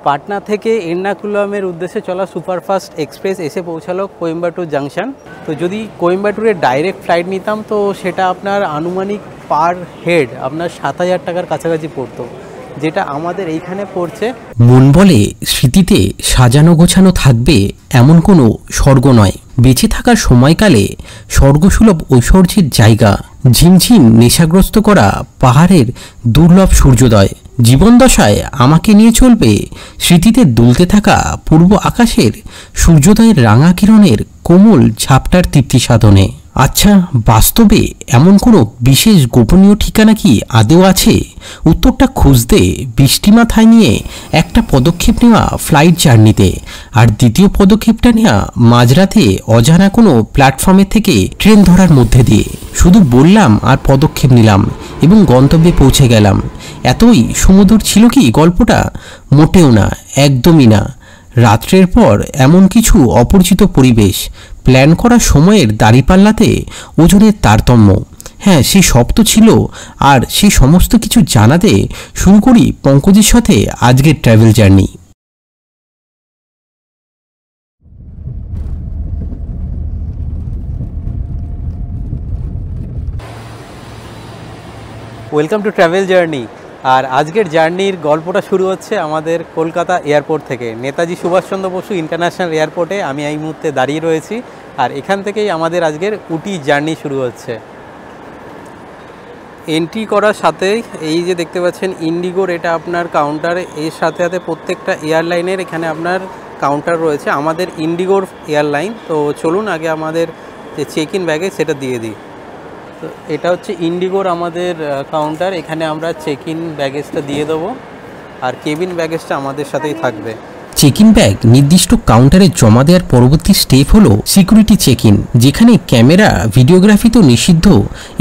পাটনা থেকে এর্নাকুলামের উদ্দেশ্যে চলা সুপারফাস্ট এক্সপ্রেস এসে পৌঁছালো কোয়েম্বাটুর জাংশন। তো যদি কোয়েম্বাটুরে ডাইরেক্ট ফ্লাইট নিতাম তো সেটা আপনার আনুমানিক পার হেড আপনার 7,000 টাকার কাছাকাছি পড়তো, যেটা আমাদের এইখানে পড়ছে। মন বলে স্মৃতিতে সাজানো গোছানো থাকবে এমন কোনো স্বর্গ নয়। বেঁচে থাকার সময়কালে স্বর্গসুলভ ঐশ্বর্যের জায়গা, ঝিমঝিম নেশাগ্রস্ত করা পাহাড়ের দুর্লভ সূর্যোদয়। জীবনদশায় আমাকে নিয়ে চলবে স্মৃতিতে দুলতে থাকা পূর্ব আকাশের সূর্যোদয়ের রাঙা কিরণের কোমল ঝাপটার তৃপ্তি সাধনে। আচ্ছা, বাস্তবে এমন কোনো বিশেষ গোপনীয় ঠিকানা কি আদৌ আছে? উত্তরটা খুঁজতে বৃষ্টি মাথায় নিয়ে একটা পদক্ষেপ নেওয়া ফ্লাইট জার্নিতে, আর দ্বিতীয় পদক্ষেপটা নেওয়া মাঝরাতে অজানা কোনো প্ল্যাটফর্মের থেকে ট্রেন ধরার মধ্যে দিয়ে। শুধু বললাম আর পদক্ষেপ নিলাম এবং গন্তব্যে পৌঁছে গেলাম। এতই সুমধুর ছিল কি গল্পটা? মোটেও না, একদমই না। রাত্রের পর এমন কিছু অপরিচিত পরিবেশ, প্ল্যান করা সময়ের দাঁড়িপাল্লাতে ওজনের তারতম্য, হ্যাঁ সেই সব তো ছিল। আর সেই সমস্ত কিছু জানাতে শুরু করি পঙ্কজের সাথে আজকের travel journey. Welcome to travel journey. আর আজকের জার্নির গল্পটা শুরু হচ্ছে আমাদের কলকাতা এয়ারপোর্ট থেকে। নেতাজি সুভাষচন্দ্র বসু ইন্টারন্যাশনাল এয়ারপোর্টে আমি এই মুহূর্তে দাঁড়িয়ে রয়েছি, আর এখান থেকেই আমাদের আজকের উটি জার্নি শুরু হচ্ছে। এন্ট্রি করার সাথেই এই যে দেখতে পাচ্ছেন ইন্ডিগোর এটা আপনার কাউন্টার, এর সাথে সাথে প্রত্যেকটা এয়ারলাইনের এখানে আপনার কাউন্টার রয়েছে। আমাদের ইন্ডিগোর এয়ারলাইন। তো চলুন আগে আমাদের যে চেক ইন ব্যাগেজ সেটা দিয়ে দিই। তো এটা হচ্ছে ইন্ডিগোর আমাদের কাউন্টার, এখানে আমরা চেক ইন ব্যাগেজটা দিয়ে দেবো, আর কেবিন ব্যাগেজটা আমাদের সাথেই থাকবে। চেক ইন ব্যাগ নির্দিষ্ট কাউন্টারে জমা দেওয়ার পরবর্তী স্টেপ হলো সিকিউরিটি চেক ইন, যেখানে ক্যামেরা ভিডিওগ্রাফি তো নিষিদ্ধ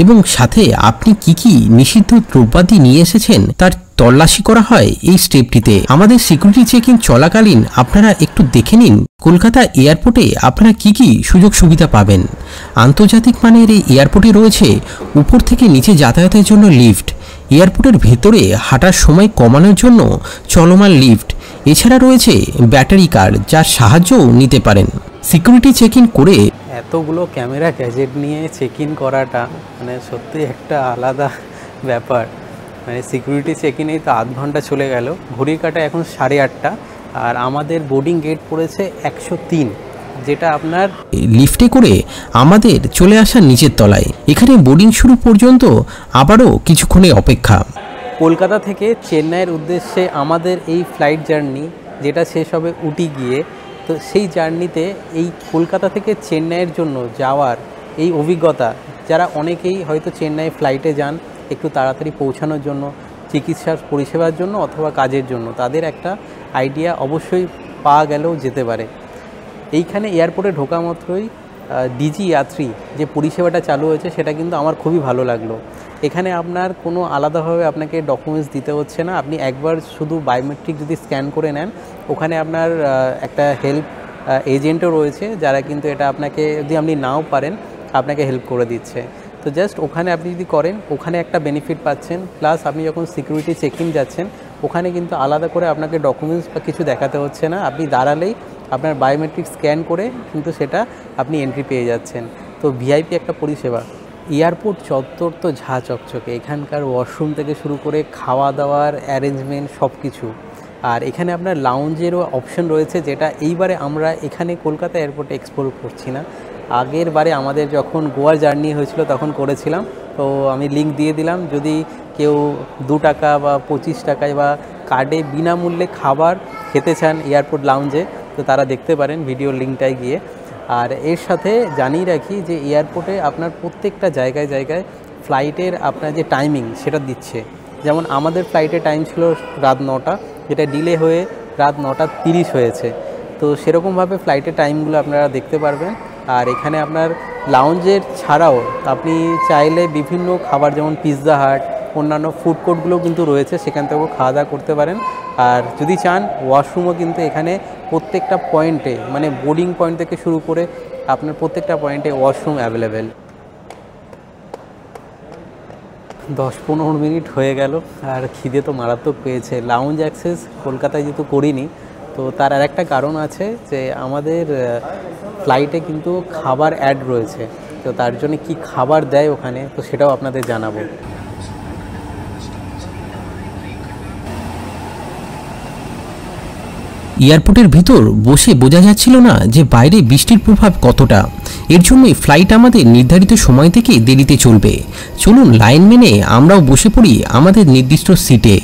এবং সাথে আপনি কি নিষিদ্ধ দ্রব্যাদি নিয়ে এসেছেন তার তল্লাশি করা হয় এই স্টেপটিতে। আমাদের সিকিউরিটি চেক ইন চলাকালীন আপনারা একটু দেখে নিন কলকাতা এয়ারপোর্টে আপনারা কি সুযোগ সুবিধা পাবেন। আন্তর্জাতিক মানের এই এয়ারপোর্টে রয়েছে উপর থেকে নিচে যাতায়াতের জন্য লিফট, এয়ারপোর্টের ভেতরে হাঁটার সময় কমানোর জন্য চলমান লিফট, এছাড়া রয়েছে ব্যাটারি কার যার সাহায্যও নিতে পারেন। সিকিউরিটি চেক ইন করে এতগুলো ক্যামেরা গ্যাজেট নিয়ে চেক ইন করাটা মানে সত্যি একটা আলাদা ব্যাপার। মানে সিকিউরিটি চেক ইনেই তো আধ ঘন্টা চলে গেল, ঘড়ির কাটা এখন 8:30, আর আমাদের বোর্ডিং গেট পড়েছে 103, যেটা আপনার লিফটে করে আমাদের চলে আসা নিচের তলায়। এখানে বোর্ডিং শুরু পর্যন্ত আবারও কিছুক্ষণে অপেক্ষা। কলকাতা থেকে চেন্নাইয়ের উদ্দেশ্যে আমাদের এই ফ্লাইট জার্নি যেটা শেষ হবে উটি গিয়ে, তো সেই জার্নিতে এই কলকাতা থেকে চেন্নাইয়ের জন্য যাওয়ার এই অভিজ্ঞতা, যারা অনেকেই হয়তো চেন্নাই ফ্লাইটে যান একটু তাড়াতাড়ি পৌঁছানোর জন্য, চিকিৎসার পরিষেবার জন্য অথবা কাজের জন্য, তাদের একটা আইডিয়া অবশ্যই পাওয়া গেলেও যেতে পারে। এইখানে এয়ারপোর্টে ঢোকা মাত্রই ডিজি যাত্রী যে পরিষেবাটা চালু হয়েছে সেটা কিন্তু আমার খুবই ভালো লাগলো। এখানে আপনার কোনো আলাদাভাবে আপনাকে ডকুমেন্টস দিতে হচ্ছে না, আপনি একবার শুধু বায়োমেট্রিক যদি স্ক্যান করে নেন, ওখানে আপনার একটা হেল্প এজেন্টও রয়েছে যারা কিন্তু এটা আপনাকে যদি আপনি নাও পারেন আপনাকে হেল্প করে দিচ্ছে। তো জাস্ট ওখানে আপনি যদি করেন ওখানে একটা বেনিফিট পাচ্ছেন, প্লাস আপনি যখন সিকিউরিটি চেক ইন যাচ্ছেন ওখানে কিন্তু আলাদা করে আপনাকে ডকুমেন্টস বা কিছু দেখাতে হচ্ছে না, আপনি দাঁড়ালেই আপনার বায়োমেট্রিক স্ক্যান করে কিন্তু সেটা আপনি এন্ট্রি পেয়ে যাচ্ছেন। তো ভিআইপি একটা পরিষেবা। এয়ারপোর্ট চত্বর তো ঝা চকচকে, এখানকার ওয়াশরুম থেকে শুরু করে খাওয়া দাওয়ার অ্যারেঞ্জমেন্ট সব কিছু। আর এখানে আপনার লাউঞ্জেরও অপশন রয়েছে, যেটা এইবারে আমরা এখানে কলকাতা এয়ারপোর্টে এক্সপ্লোর করছি না, আগের বারে আমাদের যখন গোয়ার জার্নি হয়েছিল তখন করেছিলাম। তো আমি লিঙ্ক দিয়ে দিলাম, যদি কেউ 2 টাকা বা 25 টাকায় বা কার্ডে বিনামূল্যে খাবার খেতে চান এয়ারপোর্ট লাউঞ্জে, তো তারা দেখতে পারেন ভিডিও লিঙ্কটায় গিয়ে। আর এর সাথে জানিয়ে রাখি যে এয়ারপোর্টে আপনার প্রত্যেকটা জায়গায় জায়গায় ফ্লাইটের আপনার যে টাইমিং সেটা দিচ্ছে। যেমন আমাদের ফ্লাইটের টাইম ছিল রাত 9টা, যেটা ডিলে হয়ে রাত 9:30 হয়েছে। তো সেরকমভাবে ফ্লাইটের টাইমগুলো আপনারা দেখতে পারবেন। আর এখানে আপনার লাউঞ্জের ছাড়াও আপনি চাইলে বিভিন্ন খাবার যেমন পিৎজা হাট, অন্যান্য ফুড কোর্টগুলোও কিন্তু রয়েছে, সেখান থেকেও খাওয়া দাওয়া করতে পারেন। আর যদি চান ওয়াশরুমও কিন্তু এখানে প্রত্যেকটা পয়েন্টে, মানে বোর্ডিং পয়েন্ট থেকে শুরু করে আপনার প্রত্যেকটা পয়েন্টে ওয়াশরুম অ্যাভেলেবেল। 10-15 মিনিট হয়ে গেল আর খিদে তো মারাত্মক পেয়েছে। লাউঞ্জ অ্যাক্সেস কলকাতায় যেহেতু করিনি, তো তার আর একটা কারণ আছে যে আমাদের ফ্লাইটে কিন্তু খাবার অ্যাড রয়েছে, তো তার জন্য কি খাবার দেয় ওখানে, তো সেটাও আপনাদের জানাবো। এয়ারপোর্টের ভিতর বসে বোঝা যাচ্ছিল না যে বাইরে বৃষ্টির প্রভাব কতটা। এর জন্যই ফ্লাইট আমাদের নির্ধারিত সময় থেকে দেরিতে চলবে। চলুন লাইন মেনে আমরাও বসে পড়ি আমাদের নির্দিষ্ট সিটে।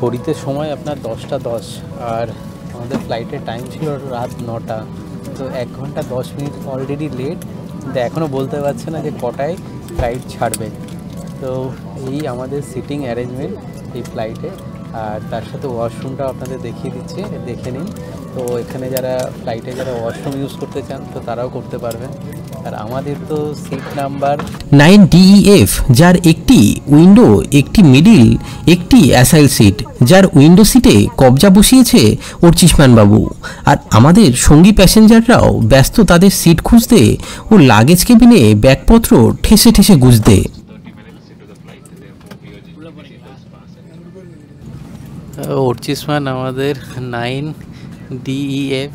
ঘড়িতে সময় আপনার 10টা 10, আর আমাদের ফ্লাইটের টাইম ছিল রাত 9টা। তো 1 ঘন্টা 10 মিনিট অলরেডি লেট, কিন্তু এখনও বলতে পারছে না যে কটায় ফ্লাইট ছাড়বে। তো এই আমাদের সিটিং অ্যারেঞ্জমেন্ট এই ফ্লাইটে, আর তার সাথে ওয়াশরুমটাও আপনাদের দেখিয়ে দিচ্ছি, দেখে নিন। তো এখানে যারা ফ্লাইটে যারা ওয়াশরুম ইউজ করতে চান তো তারাও করতে পারবেন। আর আমাদের তো সিট নাম্বার 9DEF, যার একটি উইন্ডো, একটি মিডিল, একটি অ্যাসাইল সিট, যার উইন্ডো সিটে কবজা বসিয়েছে অর্চিষ্মান বাবু। আর আমাদের সঙ্গী প্যাসেঞ্জাররাও ব্যস্ত তাদের সিট খুঁজতে ও লাগেজ কেবিনে ব্যাগপত্র ঠেসে ঠেসে গুঁজতে। অর্চিষ্মান আমাদের 9DEF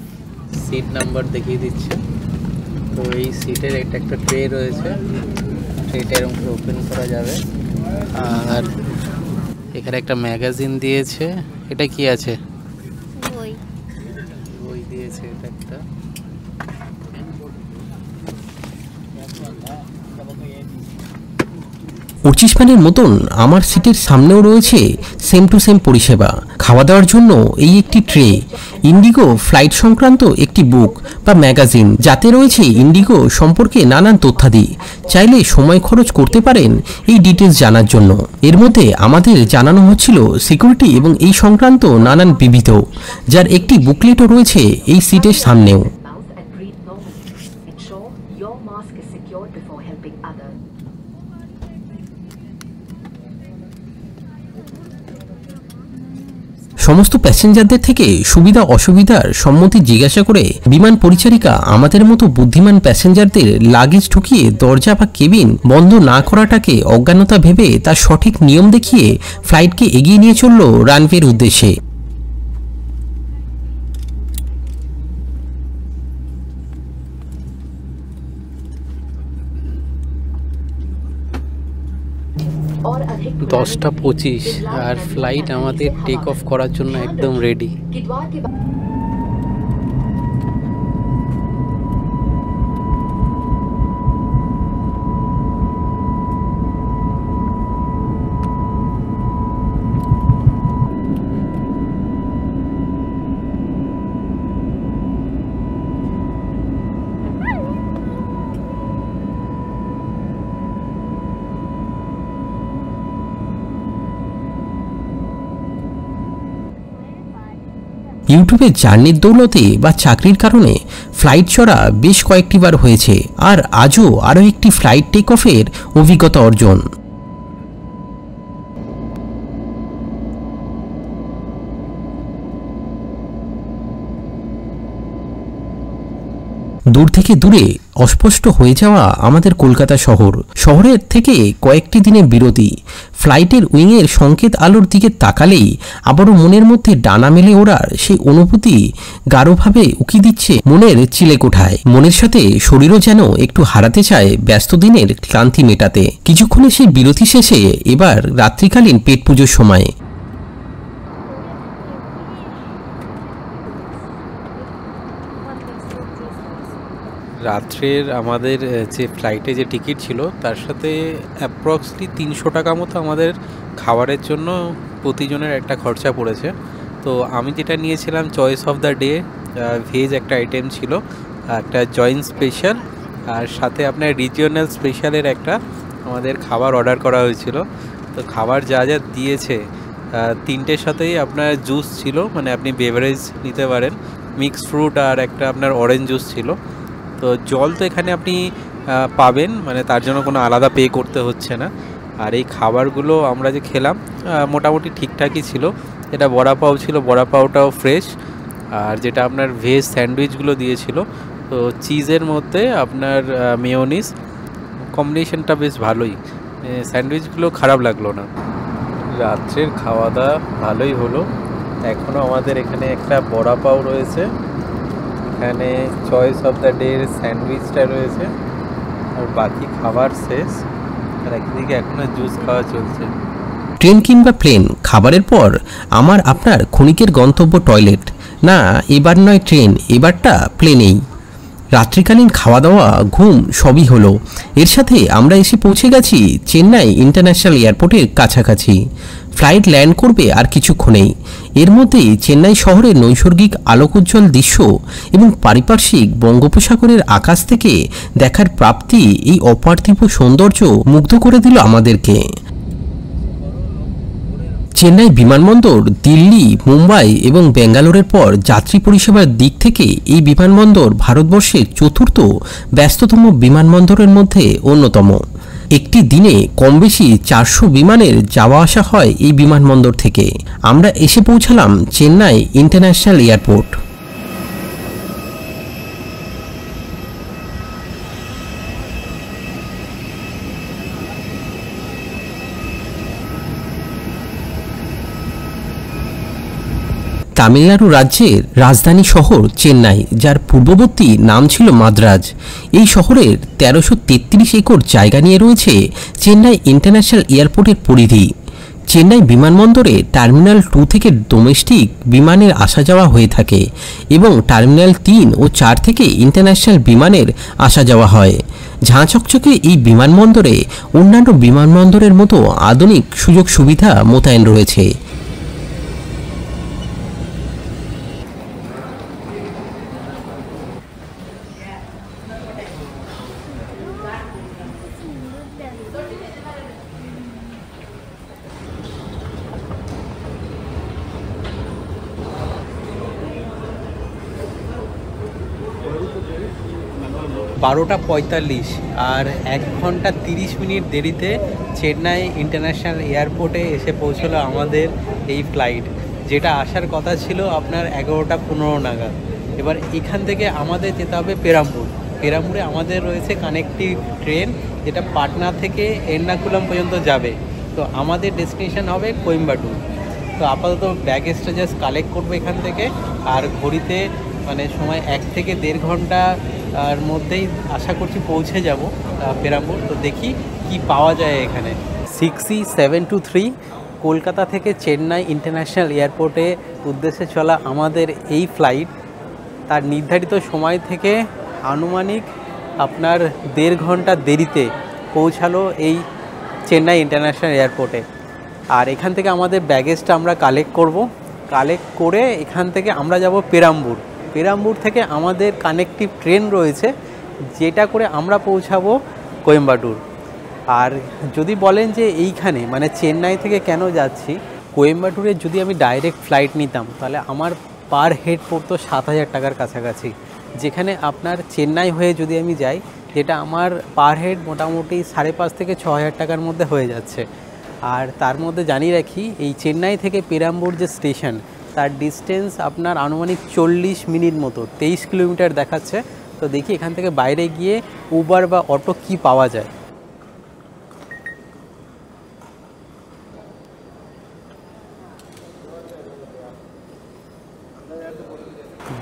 সিট নাম্বার দেখিয়ে দিচ্ছে। তো এই সিটের একটা ট্রে রয়েছে, ট্রেটা এরকম করে ওপেন করা যাবে। আর এখানে একটা ম্যাগাজিন দিয়েছে, এটা কি আছে, বই দিয়েছে এটা একটা। অর্চিষ্মানের মতন আমার সিটের সামনেও রয়েছে সেম টু সেম পরিষেবা। খাওয়া দাওয়ার জন্য এই একটি ট্রে, ইন্ডিগো ফ্লাইট সংক্রান্ত একটি বুক বা ম্যাগাজিন, যাতে রয়েছে ইন্ডিগো সম্পর্কে নানান তথ্যাদি। চাইলে সময় খরচ করতে পারেন এই ডিটেলস জানার জন্য। এর মধ্যে আমাদের জানানো হচ্ছিল সিকিউরিটি এবং এই সংক্রান্ত নানান বিবিধ, যার একটি বুকলেটও রয়েছে এই সিটের সামনেও। সমস্ত প্যাসেঞ্জারদের থেকে সুবিধা অসুবিধার সম্মতি জিজ্ঞাসা করে বিমান পরিচারিকা আমাদের মতো বুদ্ধিমান প্যাসেঞ্জারদের লাগেজ ঢুকিয়ে দরজা বা কেবিন বন্ধ না করাটাকে অজ্ঞানতা ভেবে তার সঠিক নিয়ম দেখিয়ে ফ্লাইটকে এগিয়ে নিয়ে চলল রানওয়ের উদ্দেশ্যে। और अधिक 10টা 25 আর ফ্লাইট আমাদের টেক অফ করার জন্য একদম রেডি। ইউটিউবে জার্নির দৌলতে বা চাকরির কারণে ফ্লাইট চড়া বেশ কয়েকটি বার হয়েছে, আর আজও আরও একটি ফ্লাইট টেক অফের অভিজ্ঞতা অর্জন। দূর থেকে দূরে অস্পষ্ট হয়ে যাওয়া আমাদের কলকাতা শহরের থেকে কয়েকটি দিনের বিরতি। ফ্লাইটের উইংয়ের সংকেত আলোর দিকে তাকালেই আবারও মনের মধ্যে ডানা মেলে ওড়ার সেই অনুভূতি গাঢ়ভাবে উকি দিচ্ছে মনের চিলেকোঠায়। মনের সাথে শরীরও যেন একটু হারাতে চায় ব্যস্ত দিনের ক্লান্তি মেটাতে। কিছুক্ষণে সেই বিরতি শেষে এবার রাত্রিকালীন পেট পুজোর সময়। রাত্রের আমাদের যে ফ্লাইটে যে টিকিট ছিল তার সাথে অ্যাপ্রক্সলি 300 টাকা মতো আমাদের খাবারের জন্য প্রতিজনের একটা খরচা পড়েছে। তো আমি যেটা নিয়েছিলাম choice of the day, veg একটা আইটেম ছিল, একটা জয়েন্ট স্পেশাল, আর সাথে আপনার রিজিওনাল স্পেশালের একটা আমাদের খাবার অর্ডার করা হয়েছিল। তো খাবার যা যা দিয়েছে, 3টের সাথেই আপনার জুস ছিল, মানে আপনি বেভারেজ নিতে পারেন, মিক্স ফ্রুট আর একটা আপনার অরেঞ্জ জুস ছিল। তো জল তো এখানে আপনি পাবেন, মানে তার জন্য কোনো আলাদা পে করতে হচ্ছে না। আর এই খাবারগুলো আমরা যে খেলাম মোটামুটি ঠিকঠাকই ছিল। এটা বড়া পাও ছিল, বড়া পাওটাও ফ্রেশ। আর যেটা আপনার ভেজ স্যান্ডউইচগুলো দিয়েছিল, তো চিজের মধ্যে আপনার মেয়োনিজ কম্বিনেশনটা বেশ ভালোই, স্যান্ডউইচগুলো খারাপ লাগলো না। রাত্রের খাওয়া দাওয়া ভালোই হলো। এখনও আমাদের এখানে একটা বড়া পাও রয়েছে, এখানে চয়েস অফ দ্য ডে স্যান্ডউইচটা রয়েছে, আর বাকি খাবার শেষ। আর একদিকে এখনও জুস খাওয়া চলছে। ট্রেন কিংবা প্লেন খাবারের পর আমার আপনার ক্ষণিকের গন্তব্য টয়লেট। না, এবার নয় ট্রেন, এবারটা প্লেনেই। রাত্রিকালীন খাওয়া দাওয়া, ঘুম সবই হলো। এর সাথে আমরা এসে পৌঁছে গেছি চেন্নাই ইন্টারন্যাশনাল এয়ারপোর্টের কাছাকাছি। ফ্লাইট ল্যান্ড করবে আর কিছুক্ষণেই। এর মধ্যেই চেন্নাই শহরের নৈসর্গিক আলোকোজ্জ্বল দৃশ্য এবং পারিপার্শ্বিক বঙ্গোপসাগরের আকাশ থেকে দেখার প্রাপ্তি এই অপার্থিব সৌন্দর্য মুগ্ধ করে দিল আমাদেরকে। চেন্নাই বিমানবন্দর দিল্লি, মুম্বাই এবং ব্যাঙ্গালোরের পর যাত্রী পরিষেবার দিক থেকে এই বিমানবন্দর ভারতবর্ষের চতুর্থ ব্যস্ততম বিমানবন্দরের মধ্যে অন্যতম। একটি দিনে কম বেশি 400 বিমানের যাওয়া আসা হয় এই বিমানবন্দর থেকে। আমরা এসে পৌঁছালাম চেন্নাই ইন্টারন্যাশনাল এয়ারপোর্ট। 'তামিলনাড়ু রাজ্যের রাজধানী শহর চেন্নাই, যার পূর্ববর্তী নাম ছিল মাদ্রাজ। এই শহরের 1333 একর জায়গা নিয়ে রয়েছে চেন্নাই ইন্টারন্যাশনাল এয়ারপোর্টের পরিধি। চেন্নাই বিমানবন্দরে টার্মিনাল 2 থেকে ডোমেস্টিক বিমানের আসা যাওয়া হয়ে থাকে এবং টার্মিনাল 3 ও 4 থেকে ইন্টারন্যাশনাল বিমানের আসা যাওয়া হয়। ঝাঁচকচকে এই বিমানবন্দরে অন্যান্য বিমানবন্দরের মতো আধুনিক সুযোগ সুবিধা মোতায়েন রয়েছে। বারোটা 45 আর 1 ঘন্টা 30 মিনিট দেরিতে চেন্নাই ইন্টারন্যাশনাল এয়ারপোর্টে এসে পৌঁছলো আমাদের এই ফ্লাইট, যেটা আসার কথা ছিল আপনার 11টা 15 নাগাদ। এবার এখান থেকে আমাদের যেতে হবে পেরাম্বুর। পেরাম্বুরে আমাদের রয়েছে কানেক্টিভ ট্রেন, যেটা পাটনা থেকে এর্নাকুলাম পর্যন্ত যাবে। তো আমাদের ডেস্টিনেশন হবে কোয়েম্বাটুর। তো আপাতত ব্যাগেজটা জাস্ট কালেক্ট করবো এখান থেকে, আর ঘড়িতে মানে সময় 1 থেকে 1.5 ঘন্টা আর মধ্যেই আশা করছি পৌঁছে যাব পেরাম্বুর। তো দেখি কি পাওয়া যায় এখানে। 6E723 কলকাতা থেকে চেন্নাই ইন্টারন্যাশনাল এয়ারপোর্টে উদ্দেশ্যে চলা আমাদের এই ফ্লাইট তার নির্ধারিত সময় থেকে আনুমানিক আপনার 1.5 ঘন্টা দেরিতে পৌঁছালো এই চেন্নাই ইন্টারন্যাশনাল এয়ারপোর্টে। আর এখান থেকে আমাদের ব্যাগেজটা আমরা কালেক্ট করব। কালেক্ট করে এখান থেকে আমরা যাব পেরাম্বুর। পেরাম্বুর থেকে আমাদের কানেক্টিভ ট্রেন রয়েছে, যেটা করে আমরা পৌঁছাবো কোয়েম্বাটুর। আর যদি বলেন যে এইখানে মানে চেন্নাই থেকে কেন যাচ্ছি, কোয়েম্বাটুরে যদি আমি ডাইরেক্ট ফ্লাইট নিতাম তাহলে আমার পার হেড পড়তো 7,000 টাকার কাছাকাছি, যেখানে আপনার চেন্নাই হয়ে যদি আমি যাই, যেটা আমার পার হেড মোটামুটি 5.5 থেকে 6,000 টাকার মধ্যে হয়ে যাচ্ছে। আর তার মধ্যে জানিয়ে রাখি, এই চেন্নাই থেকে পেরাম্বুর যে স্টেশন, তার ডিস্টেন্স আপনার আনুমানিক 40 মিনিট মতো, 23 কিলোমিটার দেখাচ্ছে। তো দেখি এখান থেকে বাইরে গিয়ে উবার বা অটো কি পাওয়া যায়।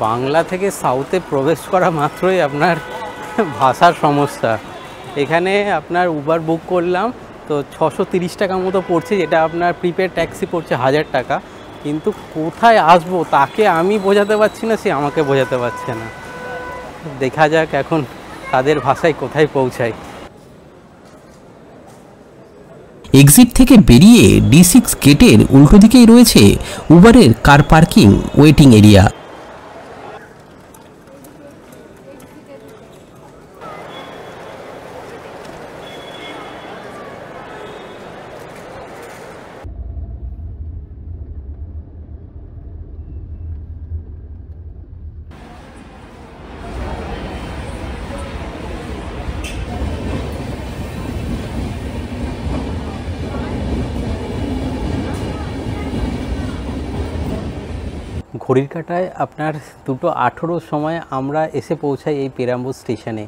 বাংলা থেকে সাউথে প্রবেশ করা মাত্রই আপনার ভাষার সমস্যা। এখানে আপনার উবার বুক করলাম, তো 630 টাকা মতো পড়ছে, যেটা আপনার প্রিপেড ট্যাক্সি পড়ছে 1000 টাকা। কিন্তু কোথায় আসবো তাকে আমি বোঝাতে পারছি না, সে আমাকে বোঝাতে পারছে না। দেখা যাক এখন তাদের ভাষায় কোথায় পৌঁছায়। এক্সিট থেকে বেরিয়ে D6 গেটের উল্টো দিকেই রয়েছে উবারের কার পার্কিং ওয়েটিং এরিয়া। ঘড়ির কাঁটায় আপনার 2:18 সময় আমরা এসে পৌঁছাই এই পেরাম্বুর স্টেশনে,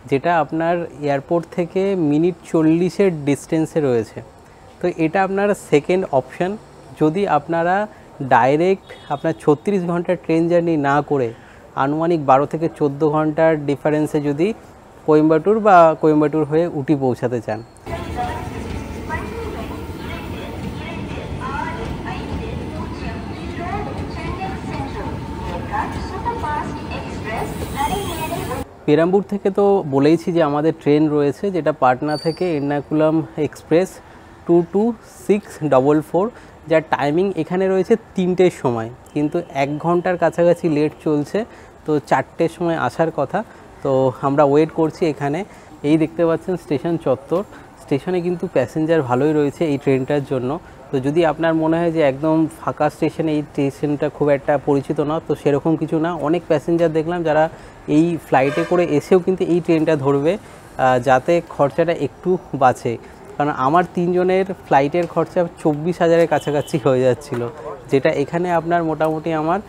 যেটা আপনার এয়ারপোর্ট থেকে মিনিট 40-এর ডিস্টেন্সে রয়েছে। তো এটা আপনার সেকেন্ড অপশান। যদি আপনারা ডাইরেক্ট আপনার 36 ঘন্টার ট্রেন জার্নি না করে আনুমানিক 12 থেকে 14 ঘন্টার ডিফারেন্সে যদি কোয়েম্বাটুর হয়ে উটি পৌঁছাতে চান। পেরাম্বুর থেকে তো বলেইছি যে আমাদের ট্রেন রয়েছে, যেটা পাটনা থেকে এর্নাকুলাম এক্সপ্রেস 22644, যার টাইমিং এখানে রয়েছে 3টের সময়, কিন্তু 1 ঘন্টার কাছাকাছি লেট চলছে। তো 4টের সময় আসার কথা। তো আমরা ওয়েট করছি এখানে। এই দেখতে পাচ্ছেন স্টেশন চত্বর। স্টেশনে কিন্তু প্যাসেঞ্জার ভালোই রয়েছে এই ট্রেনটার জন্য। তো যদি আপনার মনে হয় যে একদম ফাঁকা স্টেশন, এই স্টেশনটা খুব একটা পরিচিত না, তো সেরকম কিছু না। অনেক প্যাসেঞ্জার দেখলাম যারা এই ফ্লাইটে করে এসেও কিন্তু এই ট্রেনটা ধরবে, যাতে খরচাটা একটু বাঁচে। কারণ আমার 3 জনের ফ্লাইটের খরচা 24,000-এর কাছাকাছি হয়ে যাচ্ছিল, যেটা এখানে আপনার মোটামুটি আমার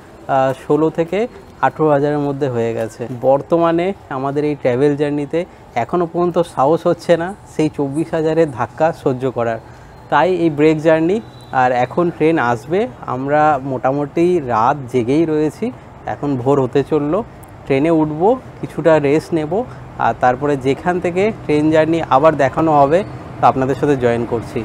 16 থেকে 18,000-এর মধ্যে হয়ে গেছে। বর্তমানে আমাদের এই ট্র্যাভেল জার্নিতে এখনও পর্যন্ত সাহস হচ্ছে না সেই 24,000-এর ধাক্কা সহ্য করার। তাই এই ব্রেক জার্নি। আর এখন ট্রেন আসবে, আমরা মোটামুটি রাত জেগেই রয়েছি। এখন ভোর হতে চললো, ট্রেনে উঠব, কিছুটা রেস্ট নেব, আর তারপরে যেখান থেকে ট্রেন জার্নি আবার দেখানো হবে তো আপনাদের সাথে জয়েন করছি।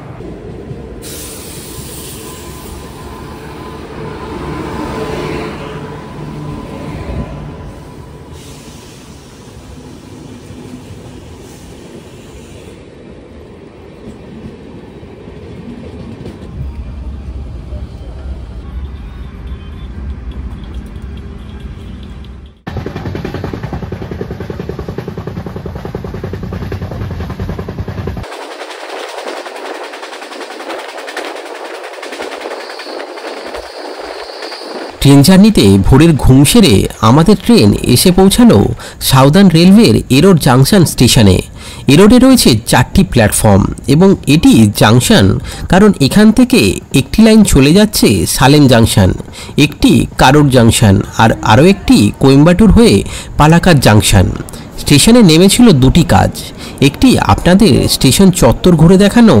ট্রেন জার্নিতে ভোরের ঘুম সেরে আমাদের ট্রেন এসে পৌঁছালো সাউদার্ন রেলওয়ের এরোড জাংশন স্টেশনে। এরোডে রয়েছে 4টি প্ল্যাটফর্ম এবং এটি জাংশন কারণ এখান থেকে একটি লাইন চলে যাচ্ছে সালেম জাংশন, একটি কারোর জাংশন, আর আরও একটি কোয়েম্বাটুর হয়ে পালাকাদ জাংশন। স্টেশনে নেমেছিল 2টি কাজ, একটি আপনাদের স্টেশন চত্বর ঘুরে দেখানো,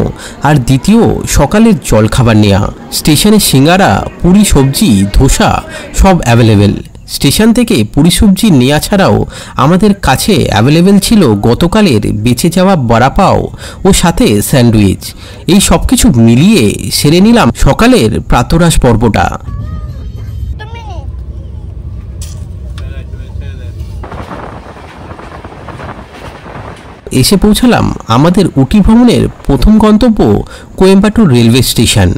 আর দ্বিতীয় সকালের জলখাবার নেওয়া। স্টেশনে সিঙ্গারা, পুরি, সবজি, ধোসা সব অ্যাভেলেবেল। স্টেশন থেকে পুরি সবজি নেওয়া ছাড়াও আমাদের কাছে অ্যাভেলেবেল ছিল গতকালের বেঁচে যাওয়া বড়াপাও ও সাথে স্যান্ডউইচ। এই সব কিছু মিলিয়ে সেরে নিলাম সকালের প্রাতরাশ পর্বটা। এসে পৌঁছালাম আমাদের উটি ভ্রমণের প্রথম গন্তব্য কোয়েম্বাটুর রেলওয়ে স্টেশন।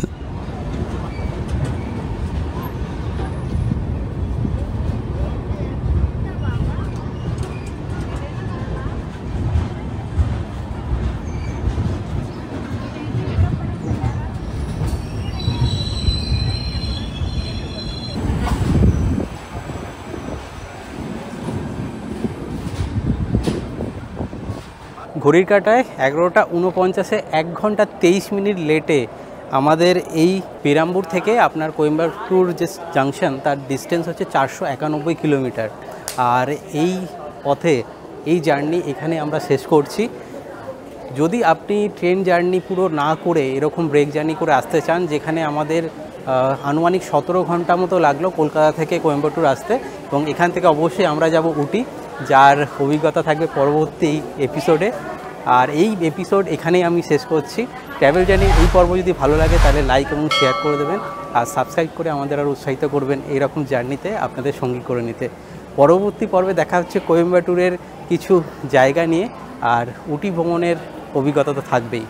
ঘড়ির কাঁটায় 11:49, 1 ঘন্টা 23 মিনিট লেটে আমাদের এই পেরাম্বুর থেকে আপনার কোয়েম্বাটুর যে জাংশন তার ডিস্টেন্স হচ্ছে 491 কিলোমিটার। আর এই পথে এই জার্নি এখানে আমরা শেষ করছি। যদি আপনি ট্রেন জার্নি পুরো না করে এরকম ব্রেক জার্নি করে আসতে চান, যেখানে আমাদের আনুমানিক 17 ঘন্টা মতো লাগলো কলকাতা থেকে কোয়েম্বাটুর আসতে, এবং এখান থেকে অবশ্যই আমরা যাব উটি, যার অভিজ্ঞতা থাকবে পরবর্তী এপিসোডে। আর এই এপিসোড এখানেই আমি শেষ করছি। ট্র্যাভেল জার্নি এই পর্ব যদি ভালো লাগে তাহলে লাইক এবং শেয়ার করে দেবেন, আর সাবস্ক্রাইব করে আমাদের আরও উৎসাহিত করবেন এইরকম জার্নিতে আপনাদের সঙ্গী করে নিতে। পরবর্তী পর্বে দেখা হচ্ছে কোয়েম্বাটুরের কিছু জায়গা নিয়ে, আর উটি ভ্রমণের অভিজ্ঞতা তো থাকবেই।